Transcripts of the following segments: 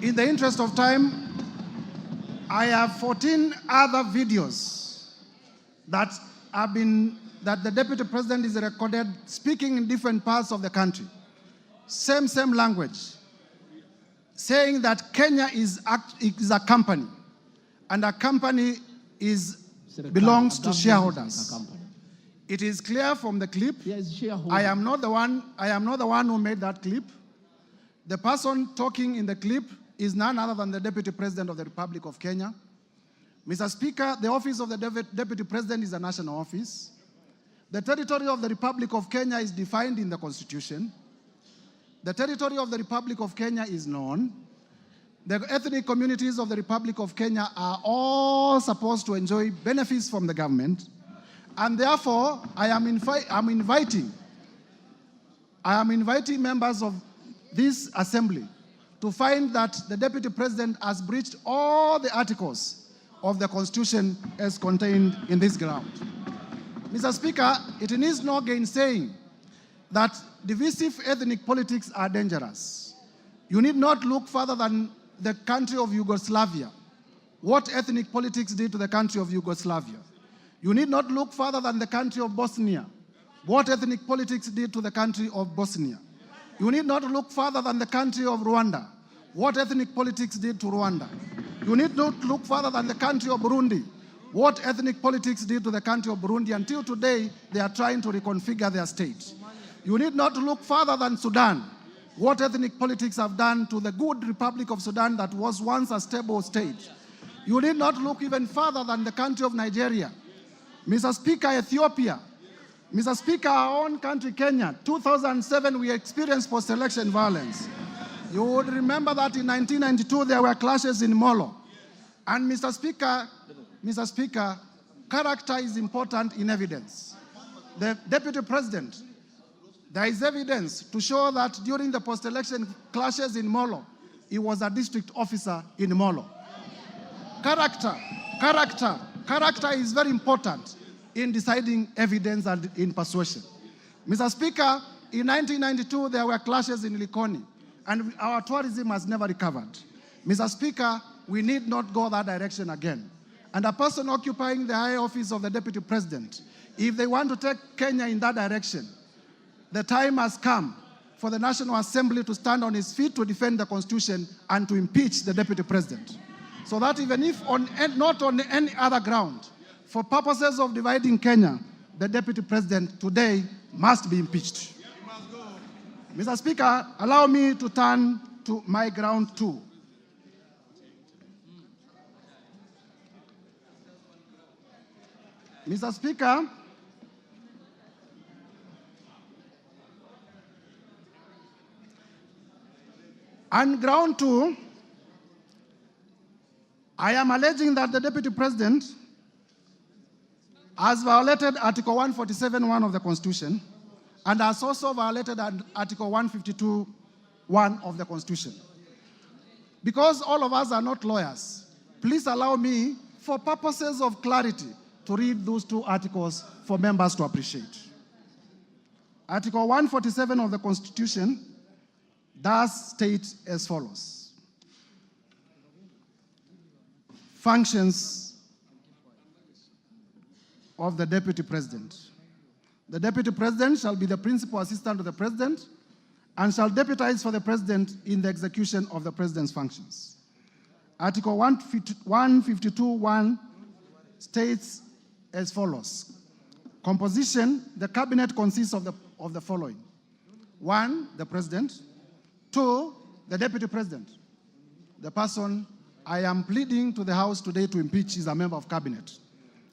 In the interest of time, I have 14 other videos that the Deputy President is recorded speaking in different parts of the country. Same language, saying that Kenya is a company, and a company belongs to shareholders. It is clear from the clip. I am not the one who made that clip. The person talking in the clip is none other than the Deputy President of the Republic of Kenya. Mr. Speaker, the office of the Deputy President is a national office. The territory of the Republic of Kenya is defined in the Constitution. The territory of the Republic of Kenya is known. The ethnic communities of the Republic of Kenya are all supposed to enjoy benefits from the government. And therefore, I am inviting members of this assembly to find that the Deputy President has breached all the articles of the Constitution as contained in this ground. Mr. Speaker, it needs no gainsaying that divisive ethnic politics are dangerous. You need not look further than the country of Yugoslavia. What ethnic politics did to the country of Yugoslavia. You need not look further than the country of Bosnia. What ethnic politics did to the country of Bosnia. You need not look further than the country of Rwanda. What ethnic politics did to Rwanda. You need not look further than the country of Burundi. What ethnic politics did to the country of Burundi. Until today, they are trying to reconfigure their state. You need not look further than Sudan. What ethnic politics have done to the good Republic of Sudan that was once a stable state. You need not look even further than the country of Nigeria. Mr. Speaker, Ethiopia. Mr. Speaker, our own country, Kenya, 2007, we experienced post-election violence. You would remember that in 1992, there were clashes in Molo. And Mr. Speaker, character is important in evidence. The Deputy President, there is evidence to show that during the post-election clashes in Molo, he was a district officer in Molo. Character is very important in deciding evidence and in persuasion. Mr. Speaker, in 1992, there were clashes in Likoni, and our tourism has never recovered. Mr. Speaker, we need not go that direction again. And a person occupying the high office of the Deputy President, if they want to take Kenya in that direction, the time has come for the National Assembly to stand on its feet to defend the Constitution and to impeach the Deputy President. So that even if not on any other ground, for purposes of dividing Kenya, the Deputy President today must be impeached. Mr. Speaker, allow me to turn to my ground two. Mr. Speaker, on ground two, I am alleging that the Deputy President has violated Article 147(1) of the Constitution and has also violated Article 152(1) of the Constitution. Because all of us are not lawyers, please allow me, for purposes of clarity, to read those two articles for members to appreciate. Article 147 of the Constitution does state as follows. Functions of the Deputy President. The Deputy President shall be the principal assistant to the President and shall deputize for the President in the execution of the President's functions. Article 152(1) states as follows. Composition, the Cabinet consists of the following. 1, the President. 2, the Deputy President. The person I am pleading to the House today to impeach is a member of Cabinet.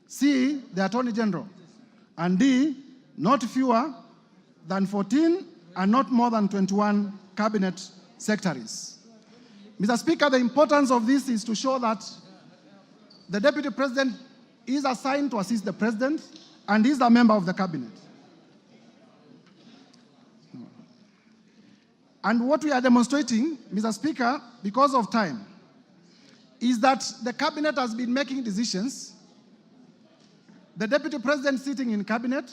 C, the Attorney General. And D, not fewer than 14 and not more than 21 Cabinet secretaries. Mr. Speaker, the importance of this is to show that the Deputy President is assigned to assist the President and is a member of the Cabinet. And what we are demonstrating, Mr. Speaker, because of time, is that the Cabinet has been making decisions. The Deputy President sitting in Cabinet,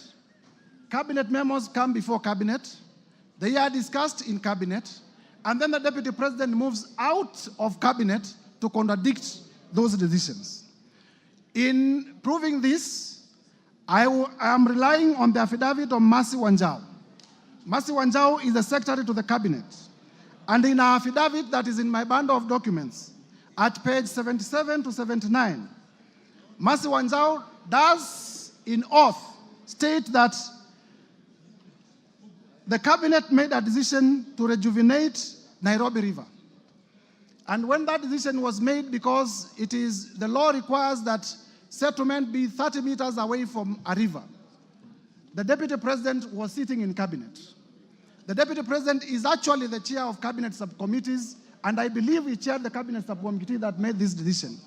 Cabinet memos come before Cabinet, they are discussed in Cabinet, and then the Deputy President moves out of cabinet to contradict those decisions. In proving this, I am relying on the affidavit of Mercy Wanjau. Mercy Wanjau is the secretary to the cabinet. And in our affidavit that is in my bundle of documents, at page 77 to 79, Mercy Wanjau does in oath state that the cabinet made a decision to rejuvenate Nairobi River. And when that decision was made, because the law requires that settlement be 30 meters away from a river, the Deputy President was sitting in cabinet. The Deputy President is actually the chair of cabinet subcommittees, and I believe he chaired the cabinet subcommittee that made this decision.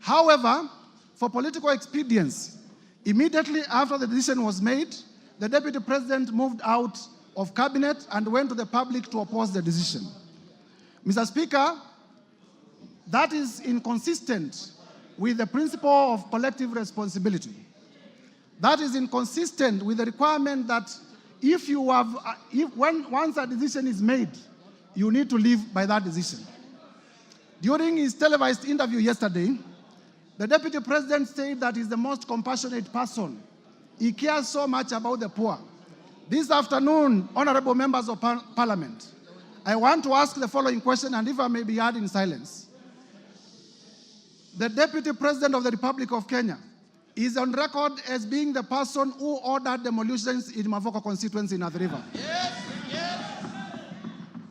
However, for political expedience, immediately after the decision was made, the Deputy President moved out of cabinet and went to the public to oppose the decision. Mr. Speaker, that is inconsistent with the principle of collective responsibility. That is inconsistent with the requirement that once a decision is made, you need to live by that decision. During his televised interview yesterday, the Deputy President said that he's the most compassionate person. He cares so much about the poor. This afternoon, honorable members of Parliament, I want to ask the following question, and if I may be heard in silence. The Deputy President of the Republic of Kenya is on record as being the person who ordered demolitions in Mavoko constituency in Athi River. Yes, yes.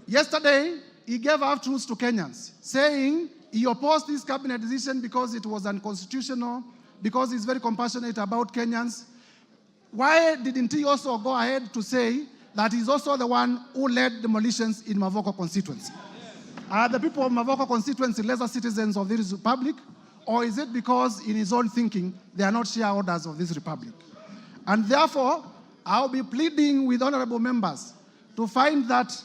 Yesterday, he gave half-truths to Kenyans, saying he opposed this cabinet decision because it was unconstitutional, because he's very compassionate about Kenyans. Why didn't he also go ahead to say that he's also the one who led demolitions in Mavoko constituency? Are the people of Mavoko constituency lesser citizens of this republic? Or is it because in his own thinking, they are not shareholders of this republic? And therefore, I'll be pleading with honorable members to find that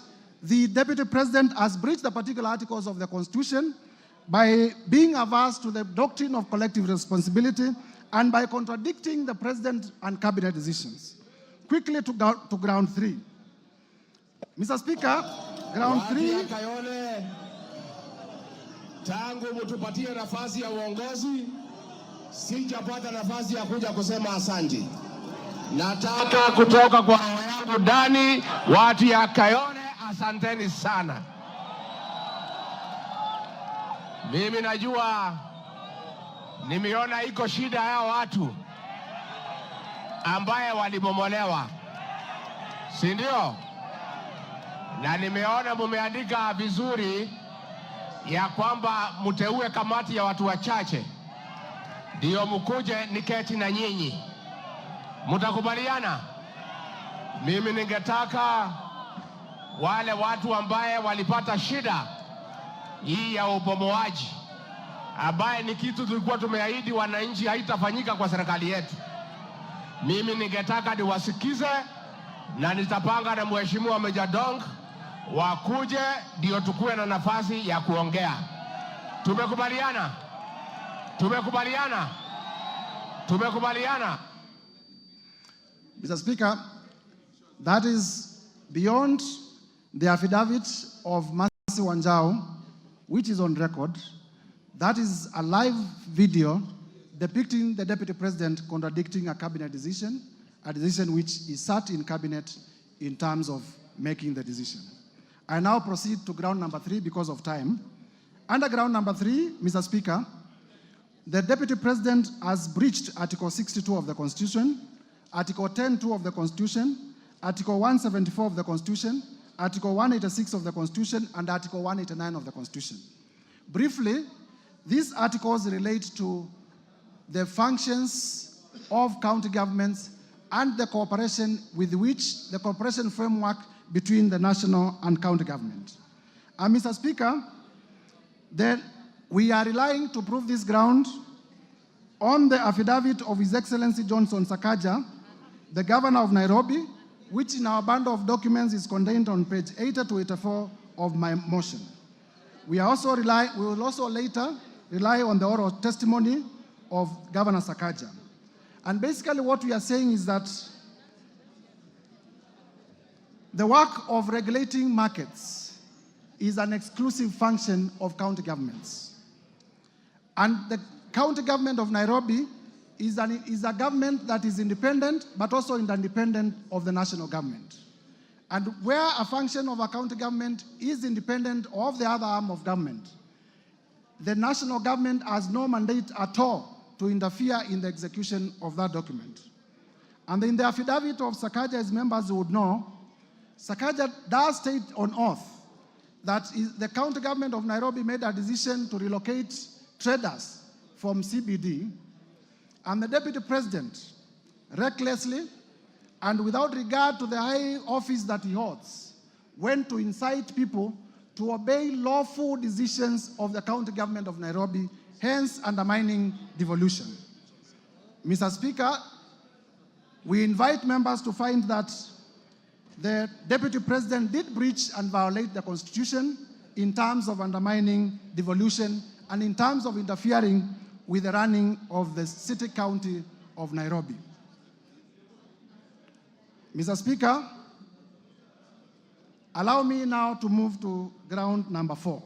the Deputy President has breached the particular articles of the Constitution by being averse to the doctrine of collective responsibility and by contradicting the President and Cabinet decisions. Quickly to ground three. Mr. Speaker, ground three. Tangu mtupatie nafasi ya uongozi, sijapata nafasi ya kuja kusema asante. Nataka kutoka kwa roho yangu ndani, watu ya Kayole, asanteni sana. Mimi najua nimeona iko shida ya watu ambaye walibomolewa, si ndio? Na nimeona mumeandika vizuri ya kwamba mteue kamati ya watu wachache ndio mkuje niketi na nyinyi. Mtakubaliana? Mimi ningetaka wale watu ambaye walipata shida hii ya ubomoaji, ambaye ni kitu tulikuwa tumeahidi wananchi haitafanyika kwa serikali yetu, mimi ningetaka niwasikize na nitapanga na Mheshimiwa Meja Dong wakuje ndio tukue na nafasi ya kuongea. Tumekubaliana? Tumekubaliana? Tumekubaliana? Mr. Speaker, that is beyond the affidavit of Mercy Wanjau, which is on record. That is a live video depicting the Deputy President contradicting a cabinet decision, a decision which he sat in cabinet in terms of making the decision. I now proceed to ground number three because of time. Under ground number three, Mr. Speaker, the Deputy President has breached Article 62 of the Constitution, Article 10(2) of the Constitution, Article 174 of the Constitution, Article 186 of the Constitution, and Article 189 of the Constitution. Briefly, these articles relate to the functions of county governments and the cooperation with which the cooperation framework between the national and county government. And Mr. Speaker, then we are relying to prove this ground on the affidavit of His Excellency Johnson Sakaja, the Governor of Nairobi, which in our bundle of documents is contained on page 80 to 84 of my motion. We will also later rely on the oral testimony of Governor Sakaja. And basically what we are saying is that the work of regulating markets is an exclusive function of county governments. And the county government of Nairobi is a government that is independent, but also independent of the national government. And where a function of a county government is independent of the other arm of government, the national government has no mandate at all to interfere in the execution of that document. And in the affidavit of Sakaja, as members would know, Sakaja does state on oath that the county government of Nairobi made a decision to relocate traders from CBD, and the deputy president, recklessly and without regard to the high office that he holds, went to incite people to obey lawful decisions of the county government of Nairobi, hence undermining devolution. Mr. Speaker, we invite members to find that the deputy president did breach and violate the constitution in terms of undermining devolution and in terms of interfering with the running of the city county of Nairobi. Mr. Speaker, allow me now to move to ground number 4.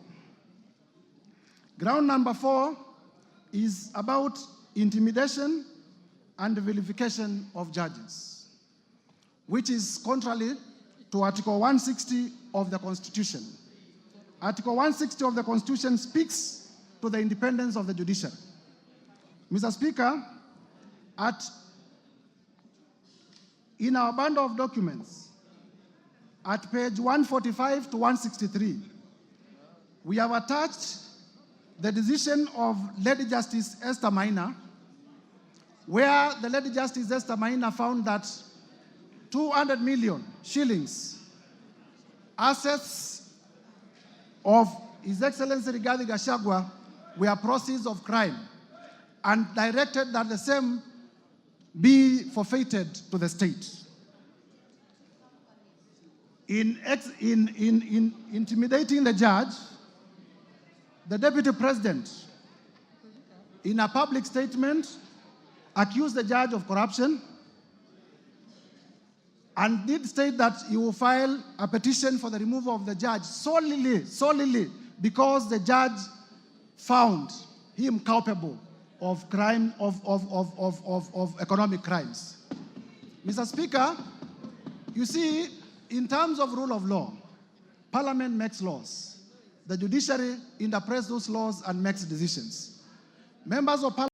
Ground number 4 is about intimidation and the vilification of judges, which is contrary to Article 160 of the Constitution. Article 160 of the Constitution speaks to the independence of the judiciary. Mr. Speaker, in our bundle of documents, at page 145 to 163, we have attached the decision of Lady Justice Esther Maina, where the Lady Justice Esther Maina found that 200 million shillings assets of His Excellency Rigathi Gachagua were proceeds of crime, and directed that the same be forfeited to the state. In intimidating the judge, the deputy president, in a public statement, accused the judge of corruption and did state that he will file a petition for the removal of the judge solely because the judge found him culpable of crime, of economic crimes. Mr. Speaker, you see, in terms of rule of law, Parliament makes laws. The judiciary interprets those laws and makes decisions. Members of Parliament